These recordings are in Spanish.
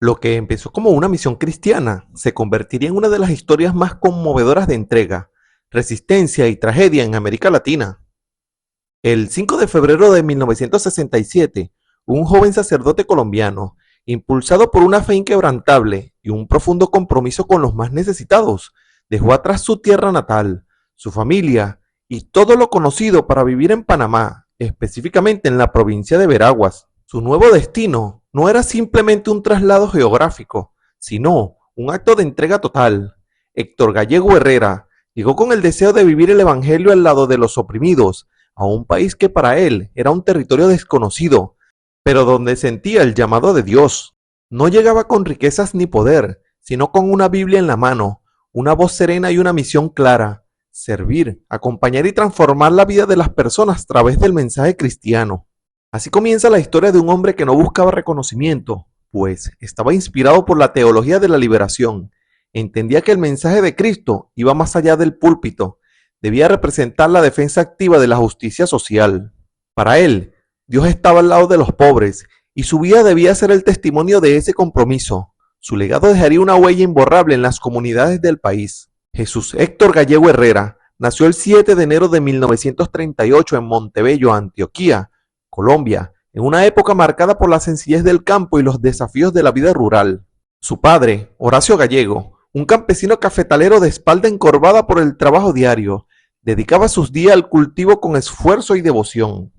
Lo que empezó como una misión cristiana se convertiría en una de las historias más conmovedoras de entrega, resistencia y tragedia en América Latina. El 5 de febrero de 1967, un joven sacerdote colombiano, impulsado por una fe inquebrantable y un profundo compromiso con los más necesitados, dejó atrás su tierra natal, su familia y todo lo conocido para vivir en Panamá, específicamente en la provincia de Veraguas. Su nuevo destino no era simplemente un traslado geográfico, sino un acto de entrega total. Héctor Gallego Herrera llegó con el deseo de vivir el Evangelio al lado de los oprimidos, a un país que para él era un territorio desconocido, pero donde sentía el llamado de Dios. No llegaba con riquezas ni poder, sino con una Biblia en la mano, una voz serena y una misión clara: servir, acompañar y transformar la vida de las personas a través del mensaje cristiano. Así comienza la historia de un hombre que no buscaba reconocimiento, pues estaba inspirado por la teología de la liberación. Entendía que el mensaje de Cristo iba más allá del púlpito, debía representar la defensa activa de la justicia social. Para él, Dios estaba al lado de los pobres y su vida debía ser el testimonio de ese compromiso. Su legado dejaría una huella imborrable en las comunidades del país. Jesús Héctor Gallego Herrera nació el 7 de enero de 1938 en Montebello, Antioquia, Colombia, en una época marcada por la sencillez del campo y los desafíos de la vida rural. Su padre, Horacio Gallego, un campesino cafetalero de espalda encorvada por el trabajo diario, dedicaba sus días al cultivo con esfuerzo y devoción.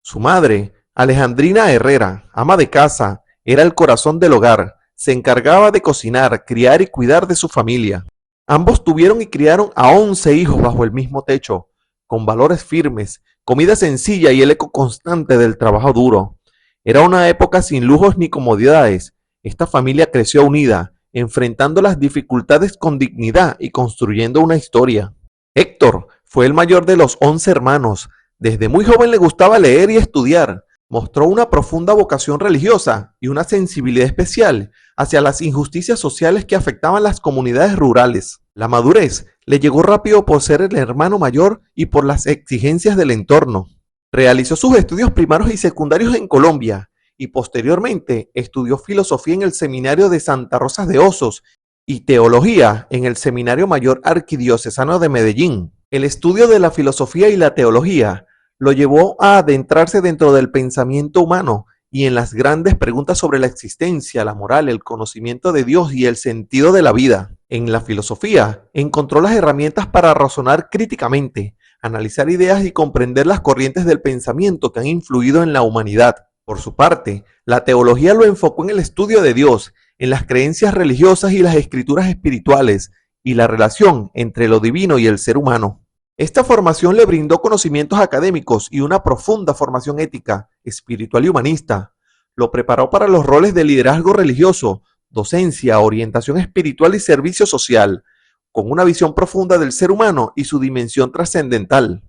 Su madre, Alejandrina Herrera, ama de casa, era el corazón del hogar, se encargaba de cocinar, criar y cuidar de su familia. Ambos tuvieron y criaron a 11 hijos bajo el mismo techo, con valores firmes, comida sencilla y el eco constante del trabajo duro. Era una época sin lujos ni comodidades. Esta familia creció unida, enfrentando las dificultades con dignidad y construyendo una historia. Héctor fue el mayor de los 11 hermanos. Desde muy joven le gustaba leer y estudiar. Mostró una profunda vocación religiosa y una sensibilidad especial hacia las injusticias sociales que afectaban las comunidades rurales. La madurez le llegó rápido por ser el hermano mayor y por las exigencias del entorno. Realizó sus estudios primarios y secundarios en Colombia y posteriormente estudió filosofía en el Seminario de Santa Rosa de Osos y teología en el Seminario Mayor Arquidiocesano de Medellín. El estudio de la filosofía y la teología lo llevó a adentrarse dentro del pensamiento humano y en las grandes preguntas sobre la existencia, la moral, el conocimiento de Dios y el sentido de la vida. En la filosofía encontró las herramientas para razonar críticamente, analizar ideas y comprender las corrientes del pensamiento que han influido en la humanidad. Por su parte, la teología lo enfocó en el estudio de Dios, en las creencias religiosas y las escrituras espirituales, y la relación entre lo divino y el ser humano. Esta formación le brindó conocimientos académicos y una profunda formación ética, espiritual y humanista. Lo preparó para los roles de liderazgo religioso, docencia, orientación espiritual y servicio social, con una visión profunda del ser humano y su dimensión trascendental.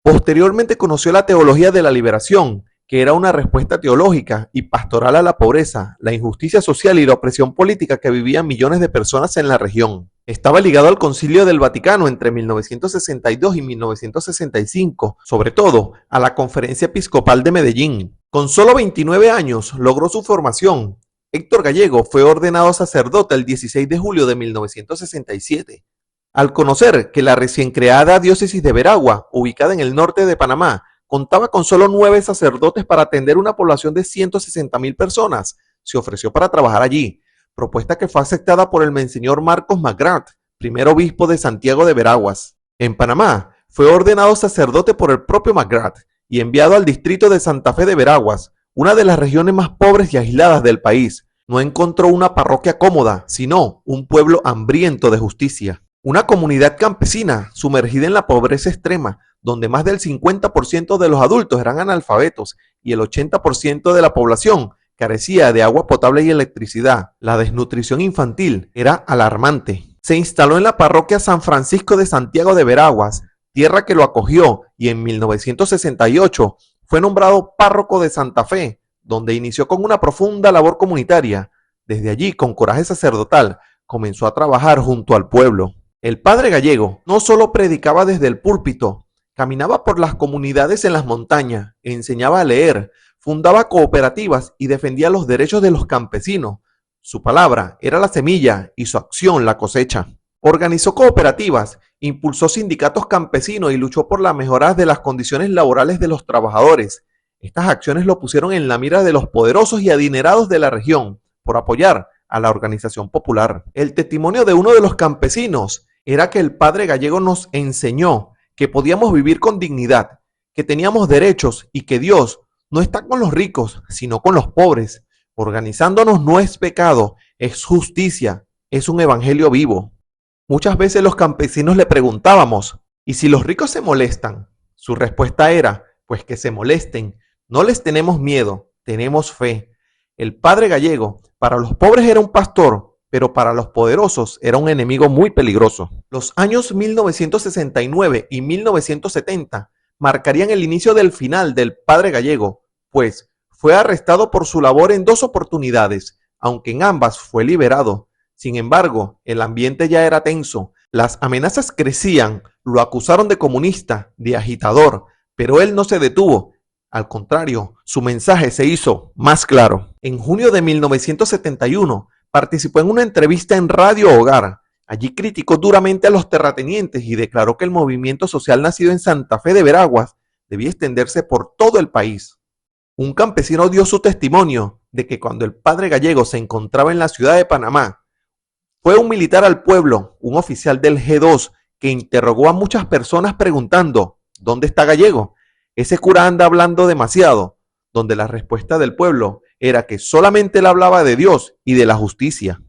Posteriormente conoció la teología de la liberación, que era una respuesta teológica y pastoral a la pobreza, la injusticia social y la opresión política que vivían millones de personas en la región. Estaba ligado al Concilio del Vaticano entre 1962 y 1965, sobre todo a la Conferencia Episcopal de Medellín. Con solo 29 años logró su formación. Héctor Gallego fue ordenado sacerdote el 16 de julio de 1967. Al conocer que la recién creada diócesis de Veragua, ubicada en el norte de Panamá, contaba con solo 9 sacerdotes para atender una población de 160,000 personas, se ofreció para trabajar allí, propuesta que fue aceptada por el Monseñor Marcos McGrath, primer obispo de Santiago de Veraguas. En Panamá, fue ordenado sacerdote por el propio McGrath y enviado al distrito de Santa Fe de Veraguas, una de las regiones más pobres y aisladas del país. No encontró una parroquia cómoda, sino un pueblo hambriento de justicia. Una comunidad campesina sumergida en la pobreza extrema, donde más del 50% de los adultos eran analfabetos y el 80% de la población carecía de agua potable y electricidad. La desnutrición infantil era alarmante. Se instaló en la parroquia San Francisco de Santiago de Veraguas, tierra que lo acogió, y en 1968 fue nombrado párroco de Santa Fe, donde inició con una profunda labor comunitaria. Desde allí, con coraje sacerdotal, comenzó a trabajar junto al pueblo. El padre Gallego no solo predicaba desde el púlpito, caminaba por las comunidades en las montañas, enseñaba a leer, fundaba cooperativas y defendía los derechos de los campesinos. Su palabra era la semilla y su acción la cosecha. Organizó cooperativas, impulsó sindicatos campesinos y luchó por la mejora de las condiciones laborales de los trabajadores. Estas acciones lo pusieron en la mira de los poderosos y adinerados de la región por apoyar a la organización popular. El testimonio de uno de los campesinos era que el padre Gallego nos enseñó que podíamos vivir con dignidad, que teníamos derechos y que Dios no está con los ricos, sino con los pobres. Organizándonos no es pecado, es justicia, es un evangelio vivo. Muchas veces los campesinos le preguntábamos, ¿y si los ricos se molestan? Su respuesta era, pues que se molesten, no les tenemos miedo, tenemos fe. El padre Gallego para los pobres era un pastor, pero para los poderosos era un enemigo muy peligroso. Los años 1969 y 1970 marcarían el inicio del final del padre Gallego, pues fue arrestado por su labor en 2 oportunidades, aunque en ambas fue liberado. Sin embargo, el ambiente ya era tenso, las amenazas crecían, lo acusaron de comunista, de agitador, pero él no se detuvo. Al contrario, su mensaje se hizo más claro. En junio de 1971, participó en una entrevista en Radio Hogar. Allí criticó duramente a los terratenientes y declaró que el movimiento social nacido en Santa Fe de Veraguas debía extenderse por todo el país. Un campesino dio su testimonio de que cuando el padre Gallego se encontraba en la ciudad de Panamá, fue un militar al pueblo, un oficial del G2, que interrogó a muchas personas preguntando, ¿dónde está Gallego? Ese cura anda hablando demasiado, donde la respuesta del pueblo era que solamente él hablaba de Dios y de la justicia.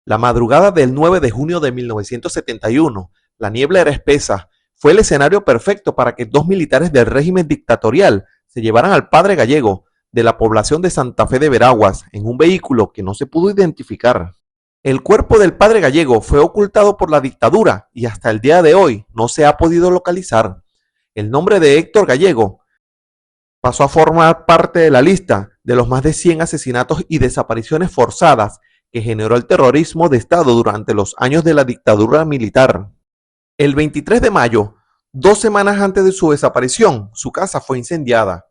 La madrugada del 9 de junio de 1971, la niebla era espesa, fue el escenario perfecto para que 2 militares del régimen dictatorial se llevaran al padre Gallego de la población de Santa Fe de Veraguas en un vehículo que no se pudo identificar. El cuerpo del padre Gallego fue ocultado por la dictadura y hasta el día de hoy no se ha podido localizar. El nombre de Héctor Gallego pasó a formar parte de la lista de los más de 100 asesinatos y desapariciones forzadas que generó el terrorismo de Estado durante los años de la dictadura militar. El 23 de mayo, 2 semanas antes de su desaparición, su casa fue incendiada.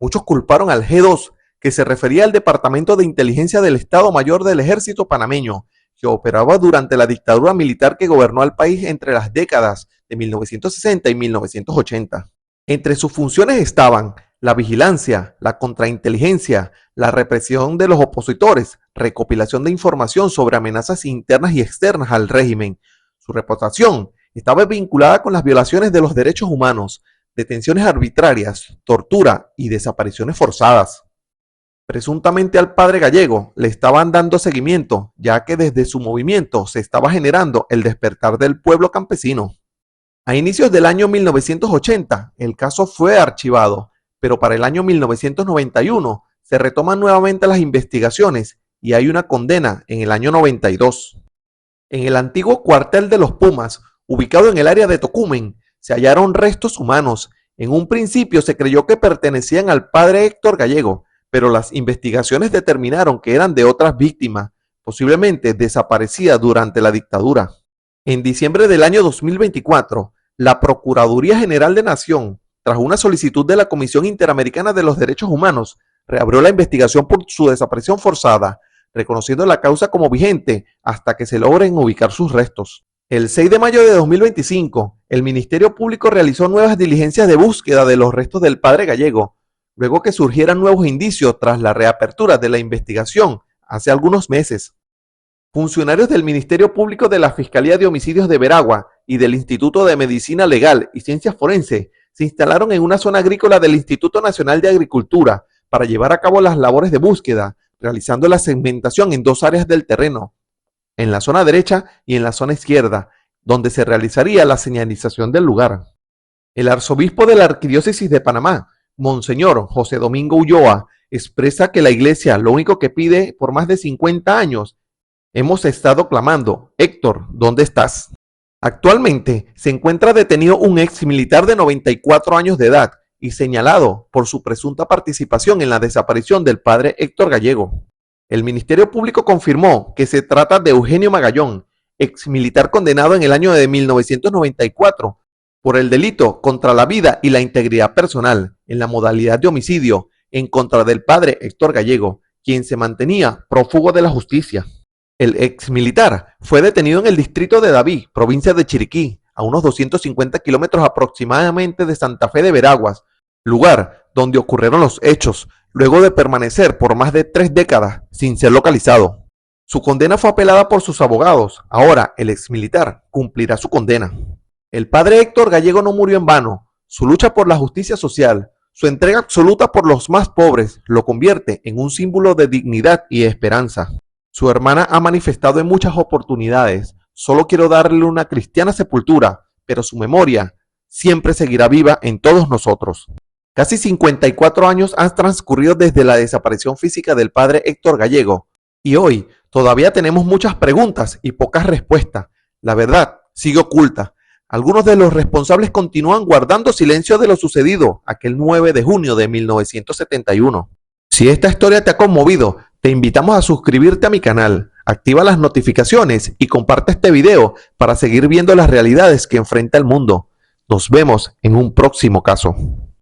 Muchos culparon al G2, que se refería al Departamento de Inteligencia del Estado Mayor del Ejército Panameño, que operaba durante la dictadura militar que gobernó al país entre las décadas de 1960 y 1980. Entre sus funciones estaban la vigilancia, la contrainteligencia, la represión de los opositores, recopilación de información sobre amenazas internas y externas al régimen. Su reputación estaba vinculada con las violaciones de los derechos humanos, detenciones arbitrarias, tortura y desapariciones forzadas. Presuntamente al padre Gallego le estaban dando seguimiento, ya que desde su movimiento se estaba generando el despertar del pueblo campesino. A inicios del año 1980, el caso fue archivado, pero para el año 1991 se retoman nuevamente las investigaciones y hay una condena en el año 92. En el antiguo cuartel de los Pumas, ubicado en el área de Tocumen, se hallaron restos humanos. En un principio se creyó que pertenecían al padre Héctor Gallego, pero las investigaciones determinaron que eran de otras víctimas, posiblemente desaparecidas durante la dictadura. En diciembre del año 2024, la Procuraduría General de Nación, tras una solicitud de la Comisión Interamericana de los Derechos Humanos, reabrió la investigación por su desaparición forzada, reconociendo la causa como vigente hasta que se logren ubicar sus restos. El 6 de mayo de 2025, el Ministerio Público realizó nuevas diligencias de búsqueda de los restos del padre Gallego, luego que surgieran nuevos indicios tras la reapertura de la investigación hace algunos meses. Funcionarios del Ministerio Público de la Fiscalía de Homicidios de Veragua y del Instituto de Medicina Legal y Ciencias Forenses se instalaron en una zona agrícola del Instituto Nacional de Agricultura para llevar a cabo las labores de búsqueda, realizando la segmentación en 2 áreas del terreno, en la zona derecha y en la zona izquierda, donde se realizaría la señalización del lugar. El arzobispo de la Arquidiócesis de Panamá, Monseñor José Domingo Ulloa, expresa que la iglesia lo único que pide por más de 50 años, hemos estado clamando, Héctor, ¿dónde estás? Actualmente se encuentra detenido un ex militar de 94 años de edad y señalado por su presunta participación en la desaparición del padre Héctor Gallego. El Ministerio Público confirmó que se trata de Eugenio Magallón, ex militar condenado en el año de 1994 por el delito contra la vida y la integridad personal en la modalidad de homicidio en contra del padre Héctor Gallego, quien se mantenía prófugo de la justicia. El exmilitar fue detenido en el distrito de Daví, provincia de Chiriquí, a unos 250 kilómetros aproximadamente de Santa Fe de Veraguas, lugar donde ocurrieron los hechos, luego de permanecer por más de 3 décadas sin ser localizado. Su condena fue apelada por sus abogados. Ahora el exmilitar cumplirá su condena. El padre Héctor Gallego no murió en vano. Su lucha por la justicia social, su entrega absoluta por los más pobres, lo convierte en un símbolo de dignidad y esperanza. Su hermana ha manifestado en muchas oportunidades: solo quiero darle una cristiana sepultura, pero su memoria siempre seguirá viva en todos nosotros. Casi 54 años han transcurrido desde la desaparición física del padre Héctor Gallego, y hoy todavía tenemos muchas preguntas y pocas respuestas. La verdad sigue oculta. Algunos de los responsables continúan guardando silencio de lo sucedido aquel 9 de junio de 1971. Si esta historia te ha conmovido, te invitamos a suscribirte a mi canal, activa las notificaciones y comparte este video para seguir viendo las realidades que enfrenta el mundo. Nos vemos en un próximo caso.